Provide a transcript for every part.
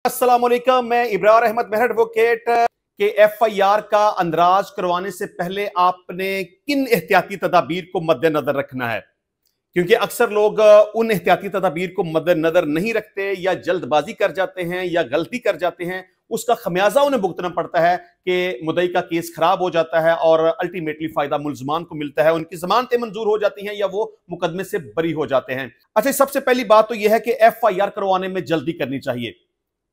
अस्सलाम वालेकुम। मैं इब्रार अहमद मेहर एडवोकेट के एफआईआर का अंदराज करवाने से पहले आपने किन एहतियाती तदाबीर को मद्देनजर रखना है, क्योंकि अक्सर लोग उन एहतियाती तदाबीर को मद्देनजर नहीं रखते या जल्दबाजी कर जाते हैं या गलती कर जाते हैं। उसका खमियाजा उन्हें भुगतना पड़ता है कि मुद्दई का केस खराब हो जाता है और अल्टीमेटली फायदा मुल्जमान को मिलता है, उनकी जमानतें मंजूर हो जाती हैं या वो मुकदमे से बरी हो जाते हैं। अच्छा, सबसे पहली बात तो यह है कि एफआईआर करवाने में जल्दी करनी चाहिए।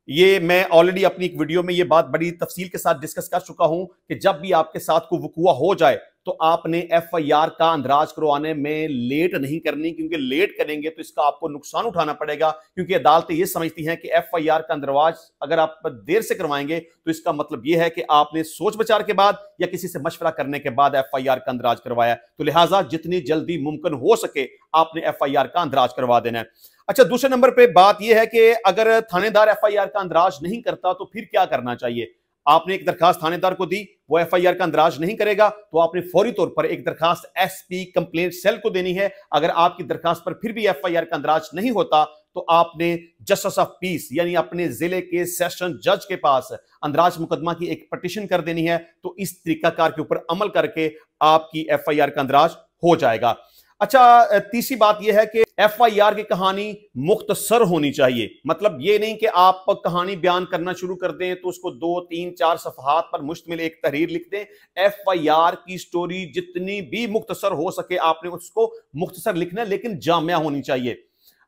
ये मैं ऑलरेडी अपनी एक वीडियो में ये बात बड़ी तफसील के साथ डिस्कस कर चुका हूं कि जब भी आपके साथ कोई वकुआ हो जाए तो आपने एफआईआर का अंदराज करवाने में लेट नहीं करनी, क्योंकि लेट करेंगे तो इसका आपको नुकसान उठाना पड़ेगा। क्योंकि अदालतें ये समझती हैं कि एफआईआर का अंदराज अगर आप देर से करवाएंगे तो इसका मतलब यह है कि आपने सोच विचार के बाद या किसी से मशवरा करने के बाद एफआईआर का अंदराज करवाया। तो लिहाजा जितनी जल्दी मुमकिन हो सके आपने एफआईआर का अंदराज करवा देना है। अच्छा, दूसरे नंबर पे बात यह है कि अगर थानेदार एफआईआर का अंदराज नहीं करता तो फिर क्या करना चाहिए। आपने एक दरखास्त थानेदार को दी, वो एफआईआर का अंदराज नहीं करेगा तो आपने फौरी तौर पर एक दरखास्त एसपी कंप्लेंट सेल को देनी है। अगर आपकी दरखास्त पर फिर भी एफआईआर का अंदराज नहीं होता तो आपने जस्टिस ऑफ पीस यानी अपने जिले के सेशन जज के पास अंदराज मुकदमा की एक पिटीशन कर देनी है। तो इस तरीकाकार के ऊपर अमल करके आपकी एफआईआर का अंदराज हो जाएगा। अच्छा, तीसरी बात यह है कि एफआईआर की कहानी मुख्तसर होनी चाहिए। मतलब यह नहीं कि आप कहानी बयान करना शुरू कर दें तो उसको 2, 3, 4 सफहात पर मुश्तमिल एक तहरीर लिख दें। एफआईआर की स्टोरी जितनी भी मुख्तसर हो सके आपने उसको मुख्तसर लिखना है, लेकिन जामिया होनी चाहिए।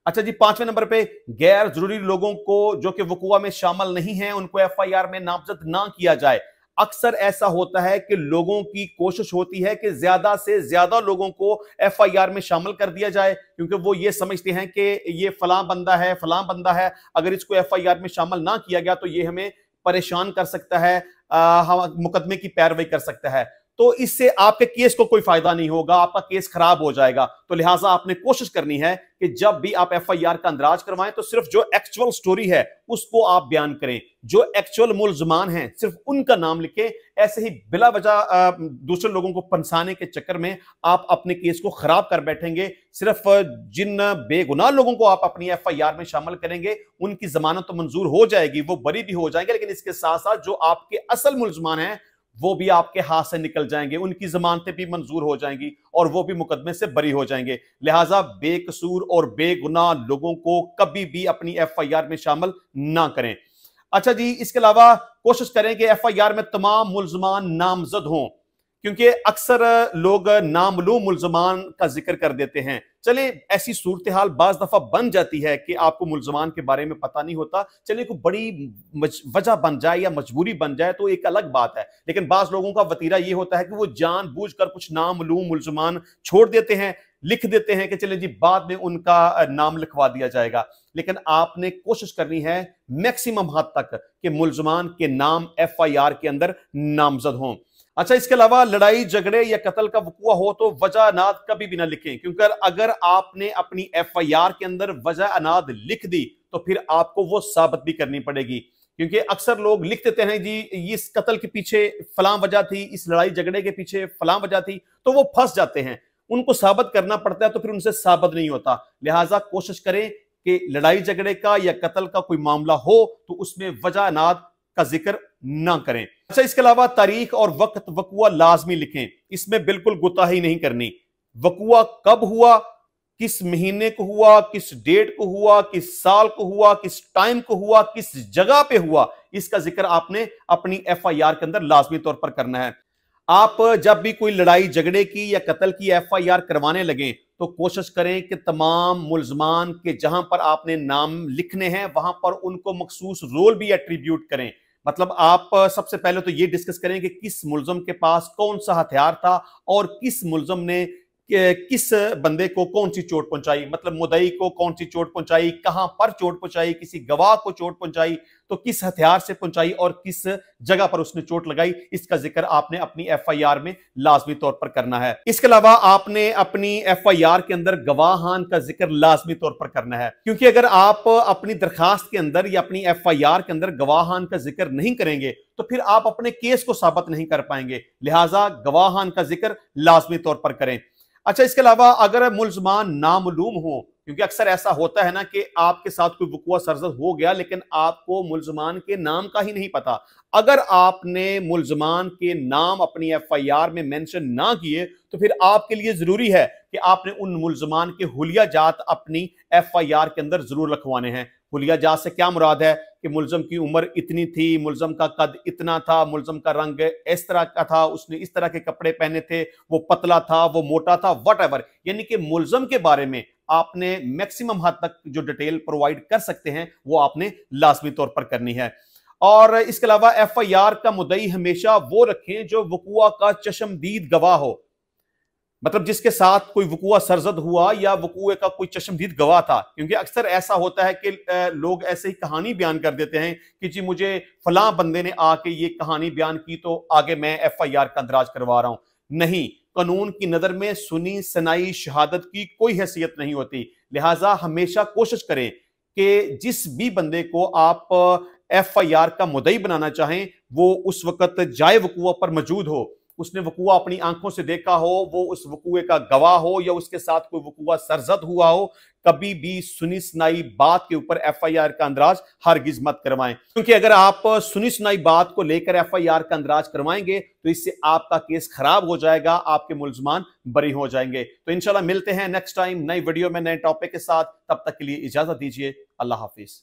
अच्छा जी, 5वें नंबर पे गैर जरूरी लोगों को जो कि वकुआ में शामिल नहीं है उनको एफआईआर में नामजद ना किया जाए। अक्सर ऐसा होता है कि लोगों की कोशिश होती है कि ज्यादा से ज्यादा लोगों को एफआईआर में शामिल कर दिया जाए, क्योंकि वो ये समझते हैं कि ये फलां बंदा है, फलां बंदा है, अगर इसको एफआईआर में शामिल ना किया गया तो ये हमें परेशान कर सकता है, हम मुकदमे की पैरवी कर सकता है। तो इससे आपके केस को कोई फायदा नहीं होगा, आपका केस खराब हो जाएगा। तो लिहाजा आपने कोशिश करनी है कि जब भी आप एफआईआर का अंदराज करवाएं तो सिर्फ जो एक्चुअल स्टोरी है उसको आप बयान करें, जो एक्चुअल मुल्जमान हैं सिर्फ उनका नाम लिखें। ऐसे ही बिला वजह दूसरे लोगों को फंसाने के चक्कर में आप अपने केस को खराब कर बैठेंगे। सिर्फ जिन बेगुनाह लोगों को आप अपनी एफआईआर में शामिल करेंगे उनकी जमानत तो मंजूर हो जाएगी, वो बरी भी हो जाएंगे, लेकिन इसके साथ साथ जो आपके असल मुल्जमान हैं वो भी आपके हाथ से निकल जाएंगे, उनकी जमानतें भी मंजूर हो जाएंगी और वो भी मुकदमे से बरी हो जाएंगे। लिहाजा बेकसूर और बेगुनाह लोगों को कभी भी अपनी एफआईआर में शामिल ना करें। अच्छा जी, इसके अलावा कोशिश करें कि एफआईआर में तमाम मुल्जमान नामजद हों, क्योंकि अक्सर लोग नामलूम मुल्जमान का जिक्र कर देते हैं। चले, ऐसी सूरत हाल बाज दफा बन जाती है कि आपको मुल्जमान के बारे में पता नहीं होता, चलिए कोई बड़ी वजह बन जाए या मजबूरी बन जाए तो एक अलग बात है। लेकिन बाज लोगों का वतीरा यह होता है कि वो जानबूझकर कुछ नामलूम मुल्जमान छोड़ देते हैं, लिख देते हैं कि चले जी बाद में उनका नाम लिखवा दिया जाएगा। लेकिन आपने कोशिश करनी है मैक्सिमम हद तक कि मुल्जमान के नाम एफआईआर के अंदर नामजद हों। अच्छा, इसके अलावा लड़ाई झगड़े या कत्ल का वकुआ हो तो वजह अनाद कभी भी ना लिखें, क्योंकि अगर आपने अपनी एफआईआर के अंदर वजह अनाद लिख दी तो फिर आपको वो साबित भी करनी पड़ेगी। क्योंकि अक्सर लोग लिख देते हैं जी इस कत्ल के पीछे फलां वजह थी, इस लड़ाई झगड़े के पीछे फलां वजह थी, तो वो फंस जाते हैं। उनको साबित करना पड़ता है तो फिर उनसे साबित नहीं होता। लिहाजा कोशिश करें कि लड़ाई झगड़े का या कत्ल का कोई मामला हो तो उसमें वजह अनाद का जिक्र ना करें। अच्छा, इसके अलावा तारीख और वक्त वकुआ लाजमी लिखें, इसमें बिल्कुल गुताही नहीं करनी। वकुआ कब हुआ, किस महीने को हुआ, किस डेट को हुआ, किस साल को हुआ, किस टाइम को हुआ, किस जगह पे हुआ, इसका जिक्र आपने अपनी एफआईआर के अंदर लाजमी तौर पर करना है। आप जब भी कोई लड़ाई झगड़े की या कत्ल की एफआईआर करवाने लगे तो कोशिश करें कि तमाम मुल्जमान के जहां पर आपने नाम लिखने हैं वहां पर उनको मखसूस रोल भी एट्रीब्यूट करें। मतलब आप सबसे पहले तो ये डिस्कस करें कि किस मुल्जम के पास कौन सा हथियार था और किस मुल्जम ने किस बंदे को कौन सी चोट पहुंचाई, मतलब मुद्दई को कौन सी चोट पहुंचाई, कहां पर चोट पहुंचाई, किसी गवाह को चोट पहुंचाई तो किस हथियार से पहुंचाई और किस जगह पर उसने चोट लगाई, इसका जिक्र आपने अपनी एफआईआर में लाजमी तौर पर करना है। इसके अलावा आपने अपनी एफआईआर के अंदर गवाहान का जिक्र लाजमी तौर पर करना है, क्योंकि अगर आप अपनी दरखास्त के अंदर या अपनी एफआईआर के अंदर गवाहान का जिक्र नहीं करेंगे तो फिर आप अपने केस को साबित नहीं कर पाएंगे। लिहाजा गवाहान का जिक्र लाजमी तौर पर करें। अच्छा, इसके अलावा अगर मुल्जमान नामालूम हो, क्योंकि अक्सर ऐसा होता है ना कि आपके साथ कोई वक़ुआ सरज़द हो गया लेकिन आपको मुल्जमान के नाम का ही नहीं पता। अगर आपने मुल्जमान के नाम अपनी एफआईआर में मेंशन ना किए तो फिर आपके लिए जरूरी है कि आपने उन मुल्जमान के हुलिया जात अपनी एफआईआर के अंदर जरूर लिखवाने हैं। हुलिया जात से क्या मुराद है कि मुल्जम की उम्र इतनी थी, मुल्जम का कद इतना था, मुल्जम का रंग इस तरह का था, उसने इस तरह के कपड़े पहने थे, वो पतला था, वो मोटा था, वट, यानी कि मुल्जम के बारे में आपने मैक्सिमम हद तक जो डिटेल प्रोवाइड कर सकते हैं वो आपने लाजमी तौर पर करनी है। और इसके अलावा एफआईआर का मुद्दई हमेशा वो रखें जो वक़ुआ का चश्मदीद गवाह हो, मतलब जिसके साथ कोई वक़ुआ सरजद हुआ या वक़ुए का कोई चश्मदीद गवाह था। क्योंकि अक्सर ऐसा होता है कि लोग ऐसे ही कहानी बयान कर देते हैं कि जी मुझे फलां बंदे ने आके ये कहानी बयान की तो आगे मैं एफआईआर का इंदराज करवा रहा हूं। नहीं, कानून की नजर में सुनी सनाई शहादत की कोई हैसियत नहीं होती। लिहाजा हमेशा कोशिश करें कि जिस भी बंदे को आप एफआईआर का मुद्दई बनाना चाहें वो उस वक्त जाए वक़ुआ पर मौजूद हो, उसने वक़ुआ अपनी आंखों से देखा हो, वो उस वक़ुए का गवाह हो या उसके साथ कोई वक़ुआ सरजद हुआ हो। कभी भी सुनी सुनाई बात के ऊपर एफआईआर का अंदराज हरगिज मत करवाएं, क्योंकि अगर आप सुनी सुनाई बात को लेकर एफआईआर का अंदराज करवाएंगे तो इससे आपका केस खराब हो जाएगा, आपके मुल्जमान बरी हो जाएंगे। तो इंशाल्लाह मिलते हैं नेक्स्ट टाइम नई वीडियो में नए टॉपिक के साथ। तब तक के लिए इजाजत दीजिए। अल्लाह हाफिज।